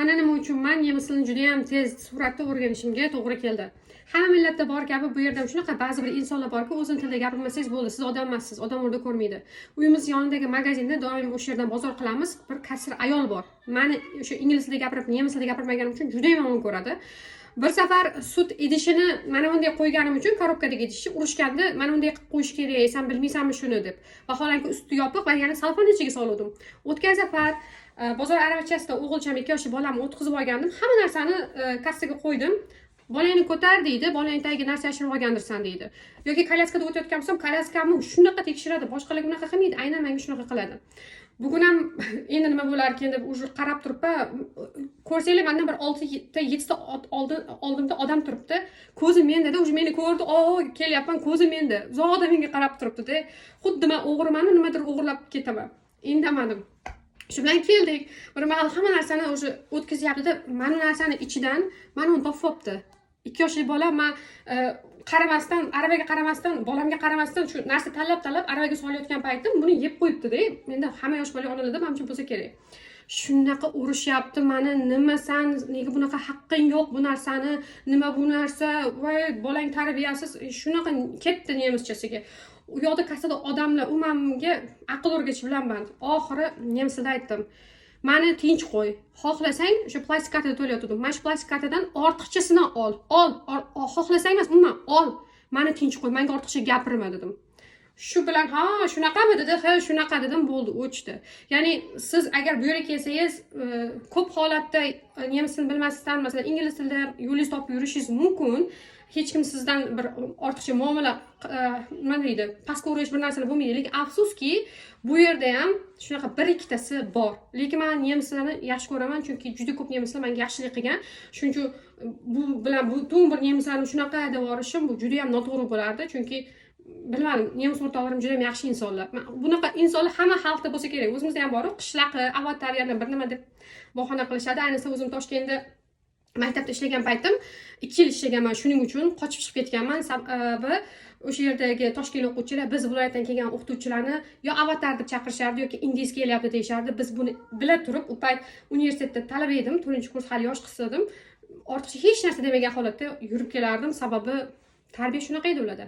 mana nima uchun men nemis tilini juda ham tez sur'atda o'rganishimga to'g'ri keldi. Hamma millatda bor kabi bu yerda ham shunaqa ba'zi bir insonlar borki, o'zini tilida gapirmasangiz bo'ldi, siz odam emassiz, odam o'rda ko'rmaydi. Uyimiz yonidagi magazinda doim o'sha yerdan bozor qilamiz. Bir kasr ayol bor. Meni o'sha ingliz tilida gapirib, nemis tilida gapirmaganim uchun juda ham yomon ko'radi. Bir safar sut idishini mana bunday qo'yganim uchun korobkadagi idishni urishganda, mana bunday qilib qo'yish kerak, sen bilmaysanmi shuni deb. Vaholanki usti yopiq va yana salfon ichiga soluvdim. O'tgan safar bozor aravachasida o'g'ilcham 2 yoshli bolamni o'tkazib olgandim. Hamma narsani kassaga qo'ydim. Bolangni ko'tar deydi, bolangni tagiga narsa yashirib olgandirsan deydi. Yoki kolyaskada o'tayotgan bo'lsam, kolyaskamni shunaqa tekshiradi, boshqalar bunaqa qilmaydi, aynan menga shunaqa qiladi. Bugun ham endi nima bo'lar ekan deb уже qarab turibman. Ko'rsanglar, mendan bir 6 ta 7 ta oldimda odam turibdi. Ko'zi menda-da, уже meni ko'rdi, kelyapman, ko'zi menda. Uzoqda menga qarab turibdi-da. Xuddi men o'g'rimanmi, nimadir o'g'irlab ketaman. Indamadim. Shu bilan keldik. Bir mahal hamma narsani o'sha o'tkazyapti-da, mana narsani ichidan mana uni topibdi. 2 yoshli bola men qaramasdan, aravaga qaramasdan, bolamga qaramasdan shu narsa tanlab aravaga solayotgan paytim buni yeb qo'yibdi-da. Menda hamma yosh bola onalarda menimcha bo'lsa kerak. Shunaqa urishyapti meni, nima sen, nega bunaqa haqqing yo'q bu narsani, nima bu narsa, voy bolang tarbiyasiz, shunaqa ketdi nemischasiga. U yoqda kassada odamlar, u menga aql o'rgatish bilan band. Oxiri nemis tilida aytdim. Meni tinch qo'y. Xohlasang o'sha plastik kartada to'layotgandim. Mana shu plastik kartadan ortiqchasini ol. Xohlasang emas, umuman ol. Meni tinch qo'y, menga ortiqcha gapirma dedim. Shu bilan ha, shunaqami dedi, ha, shunaqa dedim, bo'ldi, o'chdi. Ya'ni siz agar bu yerga kelsangiz, ko'p holatda nemis tilini bilmasdan, masalan, ingliz tilida yo'lingiz topib yurishingiz mumkin. Hech kim sizdan bir ortiqcha muomala, nima deydi, pastga urish bir narsani bo'lmaydi. Lekin afsuski, bu yerda ham shunaqa bir ikkitasi bor. Lekin men nemis tilini yaxshi ko'raman, chunki juda ko'p nemislar menga yaxshilik qilgan. Shuning uchun bu bilan butun bir nemislarni shunaqa deb yorishim bu juda ham noto'g'ri bo'lardi, chunki bilmadim, nemis o'rtoqlarim juda ham yaxshi insonlar. Bunaqa insonlar hamma xalqda bo'lsa kerak. O'zimizda ham bor, qishlaqi, avatar yana bir nima deb bahona qilishadi. Ayniqsa o'zim Toshkentda maktabda ishlagan paytim 2 yil ishlaganman, shuning uchun qochib chiqib ketganman. Sababi o'sha yerdagi toshkent o'quvchilar biz viloyatdan kelgan o'qituvchilarni yo avatar deb chaqirishardi yoki ingliz kelyapti deyishardi. Biz buni bila turib, u payt universitetda talaba edim, 4-kurs hali yosh qiz edim. Ortiqcha hech narsa demagan holatda yurib kelardim, sababi tarbiya shunaqa edi ularda.